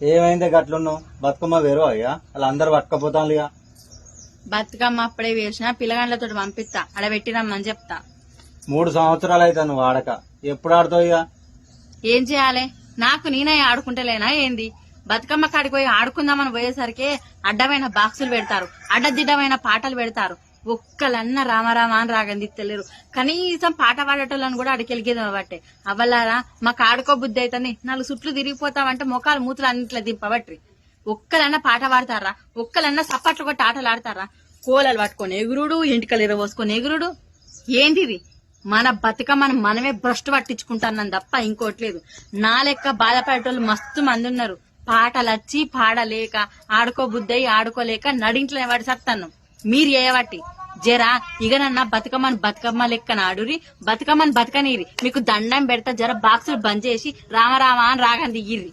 ఏమైంది గట్లున్నావు? బతుకమ్మ వేరు అయ్యా అలా అందరు పట్టుకపోతాను ఇక. బతుకమ్మ అప్పుడే వేసిన పిల్లగాండ్లతో పంపిస్తా అడ పెట్టిరమ్మని చెప్తా. 3 సంవత్సరాలు అయితే నువ్వు ఆడక ఎప్పుడు ఆడతావు ఇక? ఏం చేయాలి? నాకు నేనే ఆడుకుంటలేనా ఏంది? బతుకమ్మ కాడికి పోయి ఆడుకుందామని పోయేసరికి అడ్డమైన బాక్సులు పెడతారు, అడ్డదిడ్డమైన పాటలు పెడతారు. ఒక్కలన్న రామరామ అని రాగంది తెలియరు. కనీసం పాట పాడేటోళ్ళని కూడా అడికెలిగేది బట్టే. అవ్వలారా మాకు ఆడుకో బుద్ధి అవుతుంది, 4 సుట్లు తిరిగిపోతామంటే మొఖాలు మూతులు అన్నిట్లో దింపబట్రి. ఒక్కలన్నా పాట పాడతారా? ఒక్కలన్నా సప్పట్లు కొట్టి ఆటలు ఆడతారా? కోలలు పట్టుకొని ఎగురుడు, ఇంటికలు ఇరవోసుకొని ఎగురుడు. ఏంటిది? మన బతుకమ్మను మనమే భ్రష్టు పట్టించుకుంటానం తప్ప ఇంకోట్లేదు. నా లెక్క బాధపడేటోళ్ళు మస్తు మంది ఉన్నారు. పాటలచ్చి పాడలేక, ఆడుకోబుద్దయి ఆడుకోలేక నడింట్లో వాడి సత్తాను. మీరు చేయబట్టి జరా ఇగనన్నా బతుకమ్మ లెక్కన ఆడురి, బతుకమ్మని బతకనీరి. మీకు దండం పెడతా, జర బాక్సులు బంద్ చేసి రామరామ అని రాగంది ఇయ్యిర్రి.